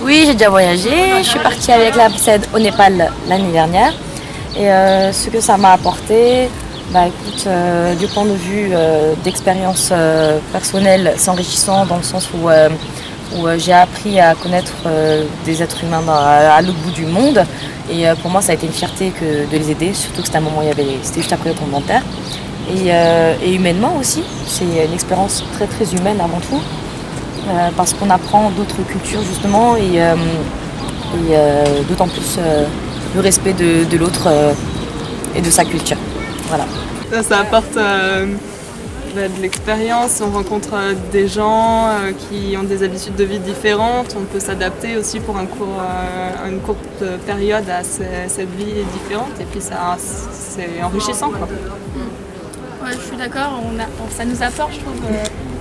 Oui, j'ai déjà voyagé. Je suis partie avec la PSED au Népal l'année dernière. Et ce que ça m'a apporté, écoute, du point de vue d'expérience personnelle, c'est enrichissant dans le sens où j'ai appris à connaître des êtres humains à l'autre bout du monde. Et pour moi, ça a été une fierté de les aider, surtout que c'était un moment où c'était juste après le tremblement de terre. Et humainement aussi, c'est une expérience très très humaine avant tout, parce qu'on apprend d'autres cultures justement et d'autant plus le respect de l'autre et de sa culture. Voilà. Ça apporte de l'expérience, on rencontre des gens qui ont des habitudes de vie différentes, on peut s'adapter aussi pour une courte période à cette vie différente et puis c'est enrichissant, quoi. Ouais, je suis d'accord, ça nous apporte, je trouve,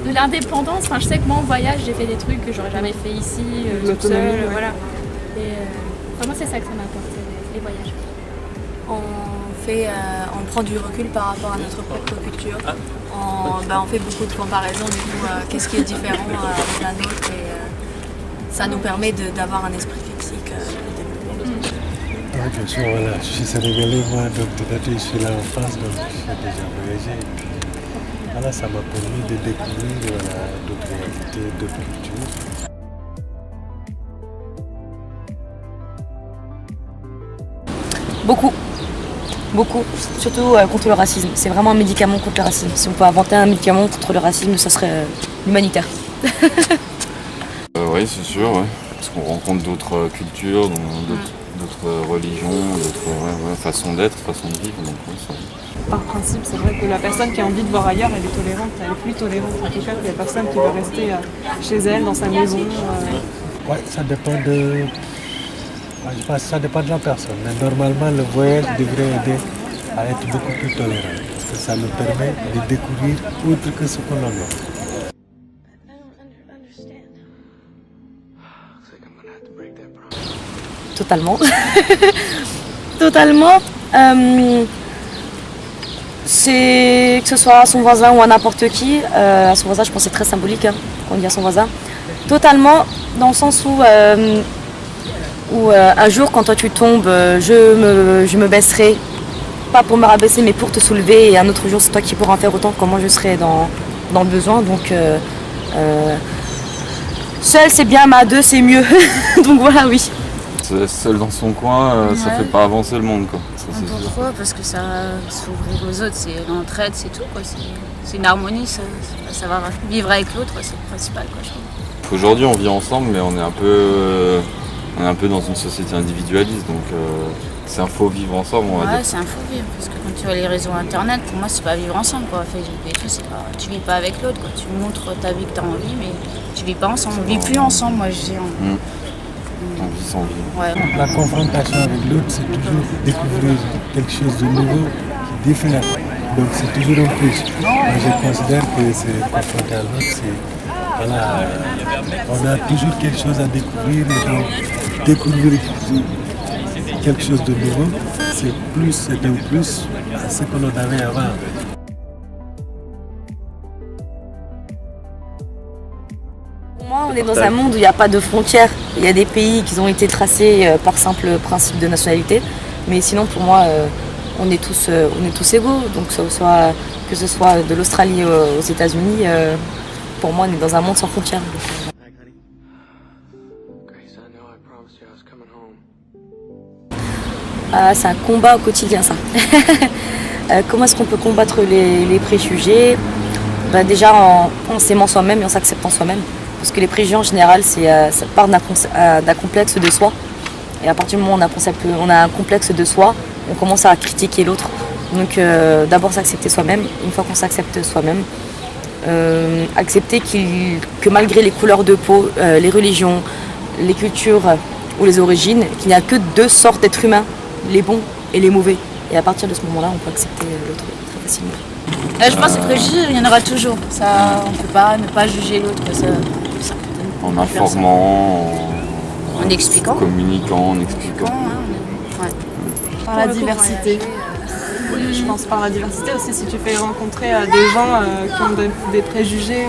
de l'indépendance. Enfin, je sais que moi en voyage, j'ai fait des trucs que j'aurais jamais fait ici, toute seule, ouais. voilà. Et moi, c'est ça que ça m'a apporté, les voyages. On prend du recul par rapport à notre propre culture. On fait beaucoup de comparaisons, du coup, qu'est-ce qui est différent de la nôtre et ça nous permet d'avoir un esprit critique. Bien sûr, voilà, je suis sénégalais, moi, donc peut-être je suis là en France, donc j'ai déjà voyagé. Et puis, voilà, ça m'a permis de découvrir d'autres réalités, d'autres cultures. Beaucoup, surtout contre le racisme. C'est vraiment un médicament contre le racisme. Si on peut inventer un médicament contre le racisme, ça serait humanitaire. Oui, c'est sûr, ouais. Parce qu'on rencontre d'autres cultures, d'autres religions, d'autres façons d'être, façons de vivre. Donc, ça... Par principe, c'est vrai que la personne qui a envie de voir ailleurs, elle est tolérante, elle est plus tolérante en tout cas que la personne qui veut rester chez elle, dans sa maison. Ouais, ça dépend de... Je pense que ça dépend de la personne, mais normalement le voyage devrait aider à être beaucoup plus tolérant, parce que ça nous permet de découvrir autre que ce qu'on a. Totalement. Totalement. C'est que ce soit à son voisin ou à n'importe qui. À son voisin, je pense que c'est très symbolique quand on dit à son voisin. Totalement, dans le sens où un jour, quand toi tu tombes, je me baisserai, pas pour me rabaisser, mais pour te soulever. Et un autre jour, c'est toi qui pourras en faire autant que moi je serai dans le besoin. Donc, seul c'est bien, mais à deux c'est mieux. Donc voilà, oui. Seul dans son coin, ça fait pas avancer le monde, quoi. Ça, c'est sûr. Pourquoi ? Parce que ça s'ouvrir aux autres, c'est l'entraide, c'est tout, quoi. C'est une harmonie, ça va vivre avec l'autre, c'est le principal, quoi, je trouve. Aujourd'hui, on vit ensemble, mais on est un peu dans une société individualiste, donc c'est un faux vivre ensemble, on va dire. Ouais, c'est un faux vivre, parce que quand tu vois les réseaux internet, pour moi, c'est pas vivre ensemble, quoi. Facebook et tout, c'est pas, tu vis pas avec l'autre, quoi. Tu montres ta vie que t'as envie, mais tu vis pas ensemble. On vit plus ensemble, moi, je dis. On vit sans vivre. Ouais. La confrontation avec l'autre, c'est toujours découvrir quelque chose de nouveau, différent. Donc c'est toujours un plus. Moi, je considère que c'est confronté à l'autre, on a toujours quelque chose à découvrir, et donc découvrir quelque chose de nouveau, c'est un plus à ce que l'on avait avant. Pour moi, on est dans un monde où il n'y a pas de frontières. Il y a des pays qui ont été tracés par simple principe de nationalité. Mais sinon, pour moi, on est tous égaux. Donc que ce soit de l'Australie aux États-Unis, pour moi, on est dans un monde sans frontières. C'est un combat au quotidien, ça. Comment est-ce qu'on peut combattre les préjugés ? Déjà en s'aimant soi-même et en s'acceptant soi-même. Parce que les préjugés en général, ça part d'un complexe de soi. Et à partir du moment où on a un complexe de soi, on commence à critiquer l'autre. Donc d'abord s'accepter soi-même. Une fois qu'on s'accepte soi-même, accepter que malgré les couleurs de peau, les religions, les cultures ou les origines, qu'il n'y a que deux sortes d'êtres humains, les bons et les mauvais. Et à partir de ce moment-là, on peut accepter l'autre très facilement. Je pense que les préjugés, il y en aura toujours. Ça, on ne peut pas ne pas juger l'autre. En informant, en expliquant. En communiquant, en expliquant. Ouais. Par la diversité. Je pense par la diversité aussi, si tu fais rencontrer des gens qui ont des préjugés.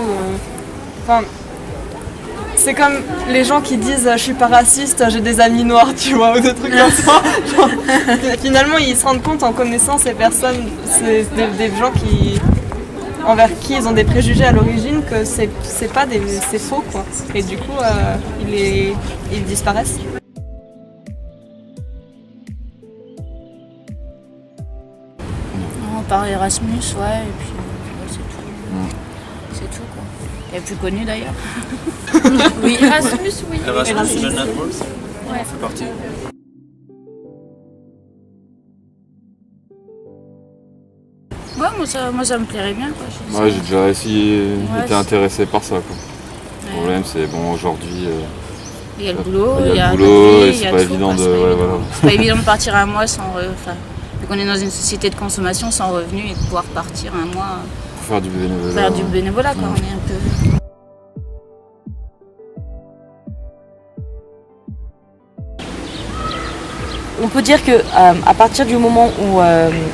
c'est comme les gens qui disent je suis pas raciste, j'ai des amis noirs, tu vois, ou des trucs comme ça. Genre, finalement, ils se rendent compte en connaissant ces personnes, c'est des gens envers qui ils ont des préjugés à l'origine, que c'est faux, quoi. Et du coup, ils disparaissent. On parle Erasmus, ouais, et puis c'est tout. C'est tout, quoi. Et plus connu d'ailleurs. Oui, Erasmus, oui. Erasmus Jeune Networks, Ouais. fait partie. Ouais, moi ça me plairait bien, quoi. Ouais, j'ai déjà été c'est- intéressé par ça, quoi. Le problème, c'est bon, aujourd'hui, Il y a le boulot, il y a le notre boulot, vie, et il y c'est a pas tout, évident quoi, de. c'est pas Ouais, évident. voilà. C'est pas évident de partir un mois sans... vu qu'on est dans une société de consommation sans revenu et de pouvoir partir un mois Pour faire du bénévolat. faire du bénévolat, quoi. On est un peu... On peut dire que à partir du moment où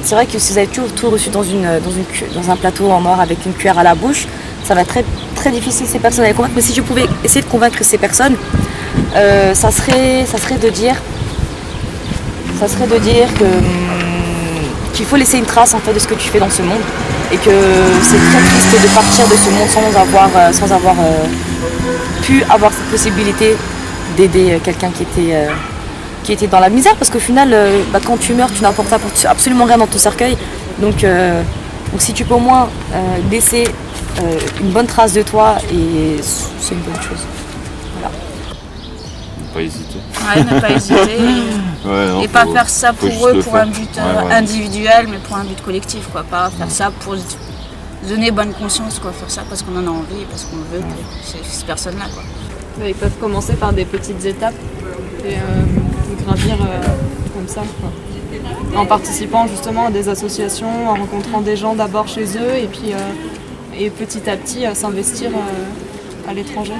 c'est vrai que si vous avez toujours tout reçu dans un plateau en or avec une cuillère à la bouche, ça va être très, très difficile ces personnes à les convaincre. Mais si je pouvais essayer de convaincre ces personnes, ça serait de dire qu'il faut laisser une trace en fait de ce que tu fais dans ce monde et que c'est très triste de partir de ce monde sans avoir pu avoir cette possibilité d'aider quelqu'un qui était dans la misère, parce qu'au final, quand tu meurs, tu n'apportes absolument rien dans ton cercueil. Donc si tu peux au moins laisser une bonne trace de toi, et c'est une bonne chose. Voilà. Ne pas hésiter. Ouais, ne pas hésiter. Ouais, non, Et pas faut- faire ça faut pour juste eux, le pour faire. un but Ouais, ouais. individuel, mais pour un but collectif, quoi. Pas faire ça pour donner bonne conscience, quoi. Faire ça parce qu'on en a envie et parce qu'on veut que ces personnes-là, quoi. Ils peuvent commencer par des petites étapes et gravir comme ça, quoi. En participant justement à des associations, en rencontrant des gens d'abord chez eux et puis et petit à petit s'investir à l'étranger.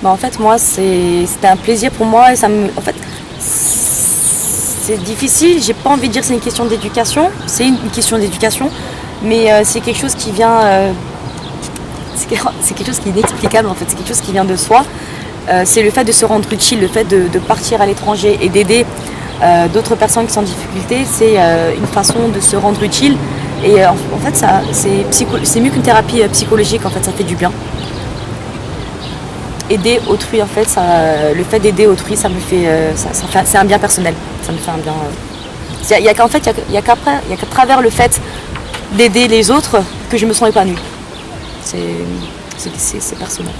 En fait, moi, c'était un plaisir pour moi et en fait, c'est difficile. J'ai pas envie de dire que c'est une question d'éducation. C'est une question d'éducation, mais c'est quelque chose qui vient. C'est quelque chose qui est inexplicable en fait. C'est quelque chose qui vient de soi. C'est le fait de se rendre utile, le fait de partir à l'étranger et d'aider d'autres personnes qui sont en difficulté. C'est une façon de se rendre utile. Et en fait, c'est mieux qu'une thérapie psychologique. En fait, ça fait du bien. Aider autrui, en fait, le fait d'aider autrui, ça me fait, c'est un bien personnel. Ça me fait un bien. Il y a qu'à travers le fait d'aider les autres que je me sens épanouie. C'est personnel.